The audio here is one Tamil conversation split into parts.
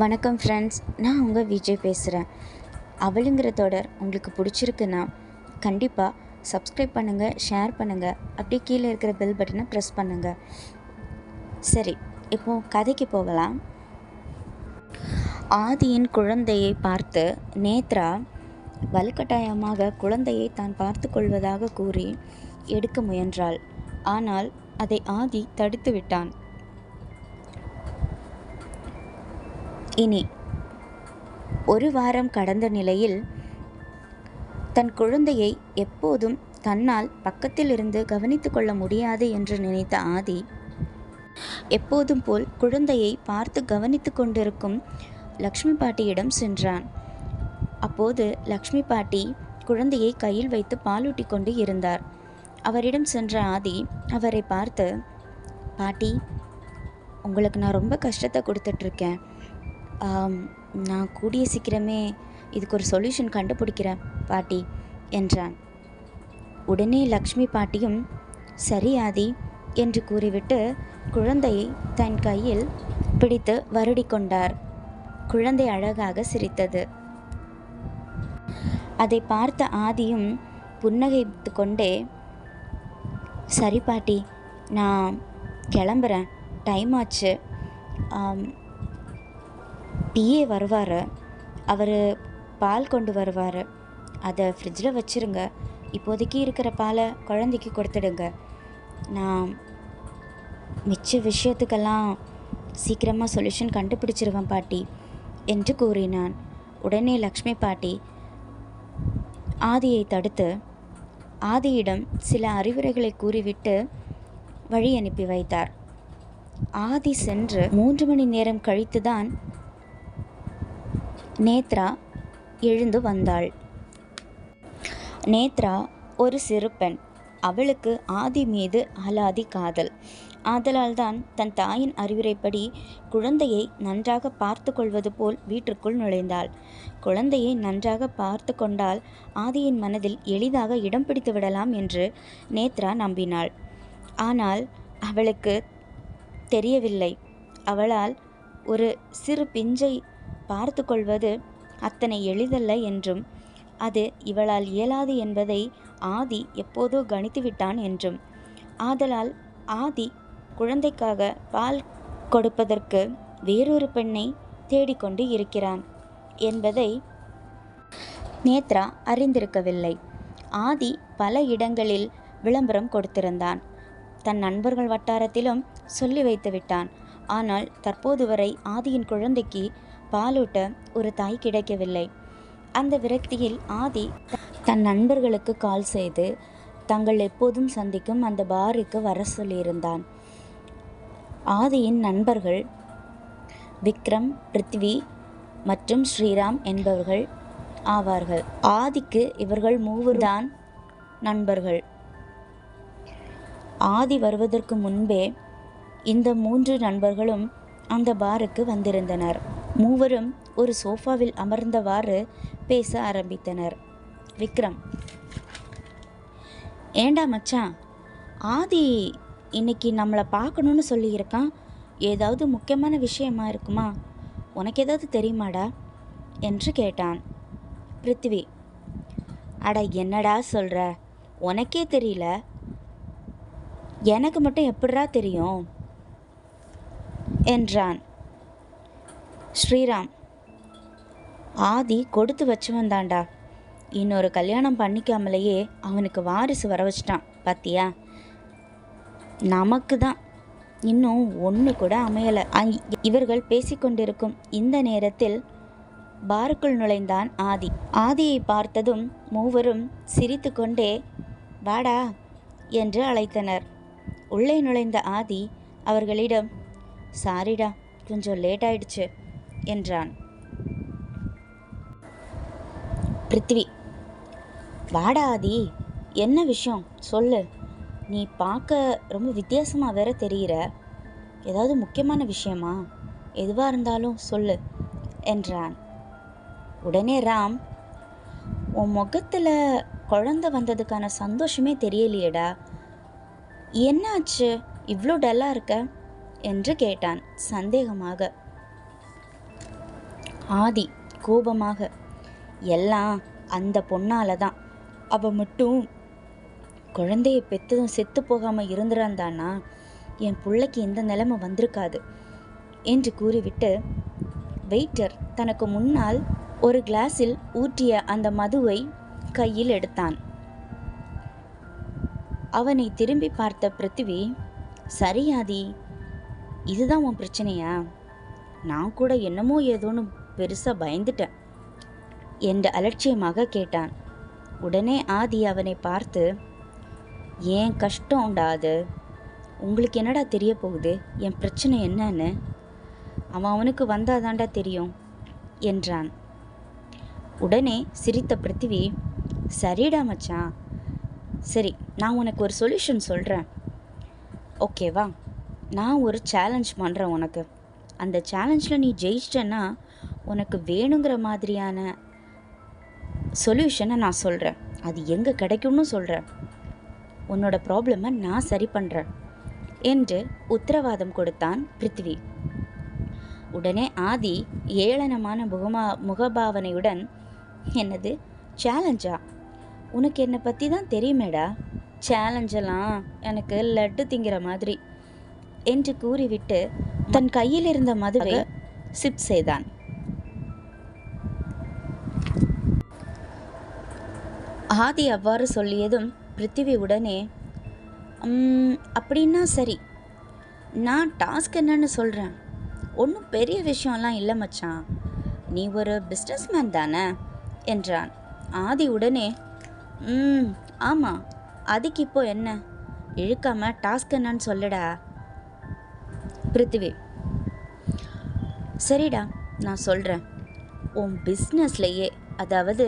வணக்கம் ஃப்ரெண்ட்ஸ், நான் உங்கள் விஜய் பேசுகிறேன். அவளுங்கிற தொடர் உங்களுக்கு பிடிச்சிருக்குன்னா கண்டிப்பாக சப்ஸ்கிரைப் பண்ணுங்கள், ஷேர் பண்ணுங்கள், அப்படியே கீழே இருக்கிற பெல் பட்டனை ப்ரெஸ் பண்ணுங்கள். சரி, இப்போது கதைக்கு போகலாம். ஆதியின் குழந்தையை பார்த்து நேத்ரா வலுக்கட்டாயமாக குழந்தையை தான் பார்த்து கொள்வதாக கூறி எடுக்க முயன்றாள். ஆனால் அதை ஆதி தடுத்து விட்டான். இனி 1 வாரம் கடந்த நிலையில் தன் குழந்தையை எப்போதும் தன்னால் பக்கத்தில் இருந்து கவனித்து கொள்ள முடியாது என்று நினைத்த ஆதி எப்போதும் போல் குழந்தையை பார்த்து கவனித்து கொண்டிருக்கும் லக்ஷ்மி பாட்டியிடம் சென்றான். அப்போது லக்ஷ்மி பாட்டி குழந்தையை கையில் வைத்து பாலூட்டி கொண்டு இருந்தார். அவரிடம் சென்ற ஆதி அவரை பார்த்து, பாட்டி, உங்களுக்கு நான் ரொம்ப கஷ்டத்தை கொடுத்துட்ருக்கேன். நான் கூடிய சீக்கிரமே இதுக்கு ஒரு சொல்யூஷன் கண்டுபிடிக்கிறேன் பாட்டி என்றான். உடனே லக்ஷ்மி பாட்டியும் சரி ஆதி என்று கூறிவிட்டு குழந்தையை தன் கையில் பிடித்து வருடி கொண்டார். குழந்தை அழகாக சிரித்தது. அதை பார்த்த ஆதியும் புன்னகைத்து கொண்டே, சரி பாட்டி, நான் கிளம்புறேன், டைம் ஆச்சு. பிஏ வருவார், அவர் பால் கொண்டு வருவார், அதை ஃப்ரிட்ஜில் வச்சுருங்க. இப்போதைக்கு இருக்கிற பாலை குழந்தைக்கு கொடுத்துடுங்க. நான் மிச்ச விஷயத்துக்கெல்லாம் சீக்கிரமாக சொல்யூஷன் கண்டுபிடிச்சிருவேன் பாட்டி என்று கூறினான். உடனே லக்ஷ்மி பாட்டி ஆதியை தடுத்து ஆதியிடம் சில அறிவுரைகளை கூறிவிட்டு வழி அனுப்பி வைத்தார். ஆதி சென்று 3 மணி நேரம் கழித்துதான் நேத்ரா எழுந்து வந்தாள். நேத்ரா ஒரு சிறு பெண். அவளுக்கு ஆதி மீது அலாதி காதல். ஆதலால் தான் தன் தாயின் அறிவுரைப்படி குழந்தையை நன்றாக பார்த்து கொள்வது போல் வீட்டிற்குள் நுழைந்தாள். குழந்தையை நன்றாக பார்த்து கொண்டால் ஆதியின் மனதில் எளிதாக இடம் பிடித்து விடலாம் என்று நேத்ரா நம்பினாள். ஆனால் அவளுக்கு தெரியவில்லை, அவளால் ஒரு சிறு பிஞ்சை பார்த்து கொள்வது அத்தனை எளிதல்ல என்றும், அது இவளால் இயலாது என்பதை ஆதி எப்போதோ கணித்து விட்டான் என்றும். ஆதலால் ஆதி குழந்தைக்காக பால் கொடுப்பதற்கு வேறொரு பெண்ணை தேடிக்கொண்டு இருக்கிறான் என்பதை நேத்ரா அறிந்திருக்கவில்லை. ஆதி பல இடங்களில் விளம்பரம் கொடுத்திருந்தான். தன் நண்பர்கள் வட்டாரத்திலும் சொல்லி வைத்து விட்டான். ஆனால் தற்போது வரை ஆதியின் குழந்தைக்கு பாலூட்ட ஒரு தாய் கிடைக்கவில்லை. அந்த விரக்தியில் ஆதி தன் நண்பர்களுக்கு கால் செய்து தங்கள் எப்போதும் சந்திக்கும் அந்த பாருக்கு வர சொல்லியிருந்தான். ஆதியின் நண்பர்கள் விக்ரம், பிருத்வி மற்றும் ஸ்ரீராம் என்பவர்கள் ஆவார்கள். ஆதிக்கு இவர்கள் 3 தான் நண்பர்கள். ஆதி வருவதற்கு முன்பே இந்த 3 நண்பர்களும் அந்த பாருக்கு வந்திருந்தனர். 3வரும் ஒரு சோஃபாவில் அமர்ந்தவாறு பேச ஆரம்பித்தனர். விக்ரம், ஏண்டா மச்சான், ஆதி இன்னைக்கு நம்மளை பார்க்கணுன்னு சொல்லியிருக்கான். ஏதாவது முக்கியமான விஷயமா இருக்குமா? உனக்கு ஏதாவது தெரியுமாடா என்று கேட்டான். பிருத்வி, அட என்னடா சொல்கிற, உனக்கே தெரியல, எனக்கு மட்டும் எப்படிடா தெரியும் என்றான். ஸ்ரீராம், ஆதி கொடுத்து வச்சவன் தாண்டா, இன்னொரு கல்யாணம் பண்ணிக்காமலேயே அவனுக்கு வாரிசு வர வச்சிட்டான் பாத்தியா? நமக்கு தான் இன்னும் ஒன்று கூட அமையலை. இவர்கள் பேசிக்கொண்டிருக்கும் இந்த நேரத்தில் பாருக்குள் நுழைந்தான் ஆதி. ஆதியை பார்த்ததும் 3வரும் சிரித்து கொண்டே வாடா என்று அழைத்தனர். உள்ளே நுழைந்த ஆதி அவர்களிடம், சாரிடா, கொஞ்சம் லேட் ஆயிடுச்சு என்றான். பிருத்வி, வாடா ஆதி, என்ன விஷயம் சொல்லு, நீ பார்க்க ரொம்ப வித்தியாசமாக வேற தெரிகிற, ஏதாவது முக்கியமான விஷயமா? எதுவாக இருந்தாலும் சொல்லு என்றான். உடனே ராம், உன் முகத்தில் குழந்தை வந்ததுக்கான சந்தோஷமே தெரியலையேடா, என்னாச்சு இவ்வளோ டல்லாக இருக்க என்று கேட்டான் சந்தேகமாக. ஆதி கோபமாக, எல்லாம் அந்த பொண்ணால தான். அவ மட்டும் குழந்தைய பெற்றதும் செத்து போகாமல் இருந்துறாந்தானா என் பிள்ளைக்கு இந்த நிலைமை வந்திருக்காது என்று கூறிவிட்டு வெயிட்டர் தனக்கு முன்னால் ஒரு கிளாஸில் ஊற்றிய அந்த மதுவை கையில் எடுத்தான். அவனை திரும்பி பார்த்த பிருத்திவி, சரி ஆதி, இதுதான் உன் பிரச்சனையா? நான் கூட என்னமோ ஏதோன்னு பெருசாக பயந்துட்டேன் என்று அலட்சியமாக கேட்டான். உடனே ஆதி அவனை பார்த்து, ஏன் கஷ்டம் உண்டாது, உங்களுக்கு என்னடா தெரிய போகுது என் பிரச்சனை என்னன்னு? அவனுக்கு வந்தாதாண்டா தெரியும் என்றான். உடனே சிரித்த பிருத்திவி, சரிடா மச்சான், சரி நான் உனக்கு ஒரு சொல்யூஷன் சொல்கிறேன், ஓகேவா? நான் ஒரு சேலஞ்ச் பண்ணுறேன் உனக்கு. அந்த சேலஞ்சில் நீ ஜெயிச்சிட்டன்னா உனக்கு வேணுங்கிற மாதிரியான சொல்யூஷனை நான் சொல்கிறேன். அது எங்கே கிடைக்கும்னு சொல்கிறேன். உன்னோட ப்ராப்ளமை நான் சரி பண்ணுறேன் என்று உத்தரவாதம் கொடுத்தான் பிருத்திவி. உடனே ஆதி ஏளனமான முகபாவனையுடன், என்னது சேலஞ்சா? உனக்கு என்னை பற்றி தான் தெரியுமேடா, சேலஞ்செல்லாம் எனக்கு லட்டு திங்கிற மாதிரி என்று கூறிவிட்டு தன் கையில் இருந்த மதுவை சிப் செய்தான். ஆதி அவ்வாறு சொல்லியதும் பிருத்திவி உடனே, அப்படின்னா சரி, நான் டாஸ்க் என்னன்னு சொல்கிறேன். ஒன்றும் பெரிய விஷயம்லாம் இல்லை மச்சான், நீ ஒரு பிஸ்னஸ்மேன் தானே என்றான். ஆதி உடனே, ஆமாம், அதுக்கு இப்போ என்ன, இழுக்காம டாஸ்க் என்னன்னு சொல்லுடா. பிருத்திவி, சரிடா நான் சொல்கிறேன். உன் பிஸ்னஸ்லையே, அதாவது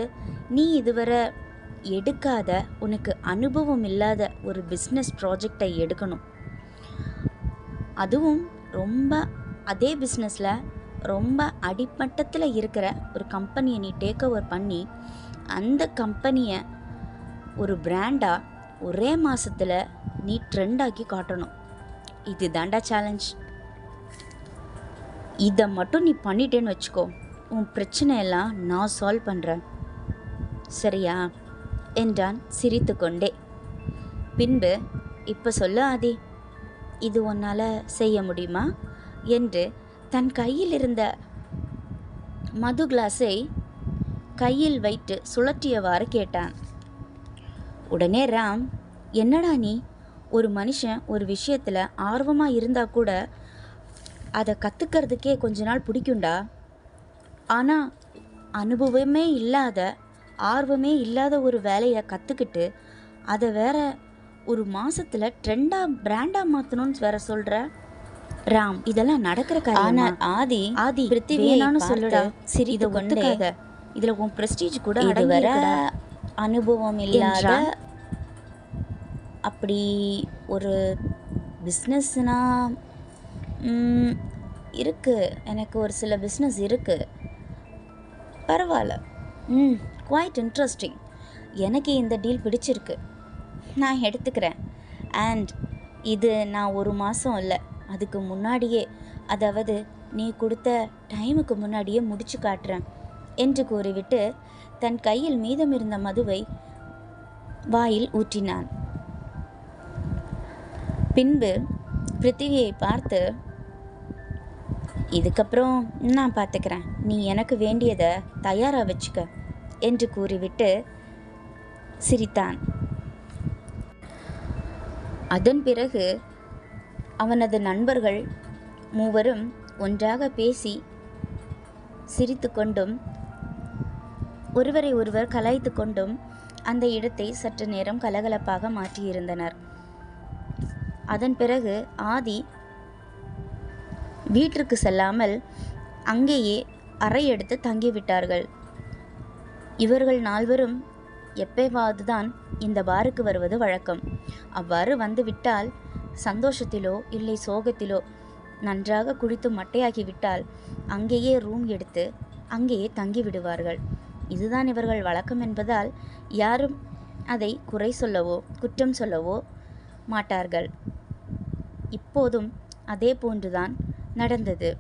நீ இதுவரை எடுக்காத, உனக்கு அனுபவம் இல்லாத ஒரு பிஸ்னஸ் ப்ராஜெக்டை எடுக்கணும். அதுவும் ரொம்ப அதே பிஸ்னஸில் ரொம்ப அடிமட்டத்தில் இருக்கிற ஒரு கம்பெனியை நீ டேக் ஓவர் பண்ணி அந்த கம்பெனியை ஒரு பிராண்டாக ஒரே மாதத்தில் நீ ட்ரெண்டாக்கி காட்டணும். இது தாண்டா சேலஞ்ச். இதை மட்டும் நீ பண்ணிட்டேன்னு வச்சுக்கோ, உன் பிரச்சனையெல்லாம் நான் சால்வ் பண்ணுறேன், சரியா என்றான் சிரித்து கொண்டே. பின்பு, இப்போ சொல்ல ஆதி, இது உன்னால் செய்ய முடியுமா என்று தன் கையில் இருந்த மது கிளாஸை கையில் வைத்து சுழற்றியவாறு கேட்டான். உடனே ராம், என்னடா நீ, ஒரு மனுஷன் ஒரு விஷயத்தில் ஆர்வமாக இருந்தால் கூட அதை கற்றுக்கிறதுக்கே கொஞ்ச நாள் பிடிக்கும்டா. ஆனால் அனுபவமே இல்லாத, ஆர்வமே இல்லாத ஒரு வேலையை கற்றுக்கிட்டு அதை வேற ஒரு மாதத்தில் ட்ரெண்டாக பிராண்டாக மாற்றணும்னு வேற சொல்கிற ராம், இதெல்லாம் நடக்கிற காரியம். ஆதி பிருத்திவியானு சொல்லுடா, சரி இதை ஒத்துக்காத, இதில் உன் ப்ரெஸ்டீஜ் கூட இதுவரை அனுபவம் இல்லாத அப்படி ஒரு பிஸ்னஸ்னால் இருக்குது, எனக்கு ஒரு சில பிஸ்னஸ் இருக்குது, பரவாயில்ல, குவைட் இன்ட்ரெஸ்டிங், எனக்கு இந்த டீல் பிடிச்சிருக்கு, நான் எடுத்துக்கிறேன். அண்ட் இது நான் ஒரு மாதம் இல்லை, அதுக்கு முன்னாடியே, அதாவது நீ கொடுத்த டைமுக்கு முன்னாடியே முடிச்சு காட்டுறேன் என்று கூறிவிட்டு தன் கையில் மீதமிருந்த மதுவை வாயில் ஊற்றினான். பின்பு பிருத்திவியை பார்த்து, இதுக்கப்புறம் நான் பார்த்துக்கிறேன், நீ எனக்கு வேண்டியதை தயாராக வச்சுக்க என்று கூறிவிட்டு சிரித்தான். அதன் பிறகு அவனது நண்பர்கள் மூவரும் ஒன்றாக பேசி சிரித்து கொண்டும் ஒருவரை ஒருவர் கலாய்த்து கொண்டும் அந்த இடத்தை சற்று நேரம் கலகலப்பாக மாற்றியிருந்தனர். அதன் பிறகு ஆதி வீட்டிற்கு செல்லாமல் அங்கேயே அறை எடுத்து தங்கிவிட்டார்கள். இவர்கள் நால்வரும் எப்பவாவது தான் இந்த பாருக்கு வருவது வழக்கம். அவ்வாறு வந்துவிட்டால் சந்தோஷத்திலோ இல்லை சோகத்திலோ நன்றாக குடித்து மட்டையாகிவிட்டால் அங்கேயே ரூம் எடுத்து அங்கேயே தங்கிவிடுவார்கள். இதுதான் இவர்கள் வழக்கம் என்பதால் யாரும் அதை குறை சொல்லவோ குற்றம் சொல்லவோ மாட்டார்கள். இப்போதும் அதே போன்றுதான் நடந்தது.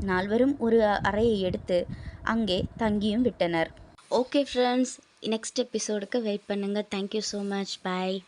நால்வரும் ஒரு அறையை எடுத்து அங்கே தங்கியும் விட்டனர். ஓகே ஃப்ரெண்ட்ஸ், நெக்ஸ்ட் எபிசோடுக்கு வெயிட் பண்ணுங்கள். Thank you so much. பாய்.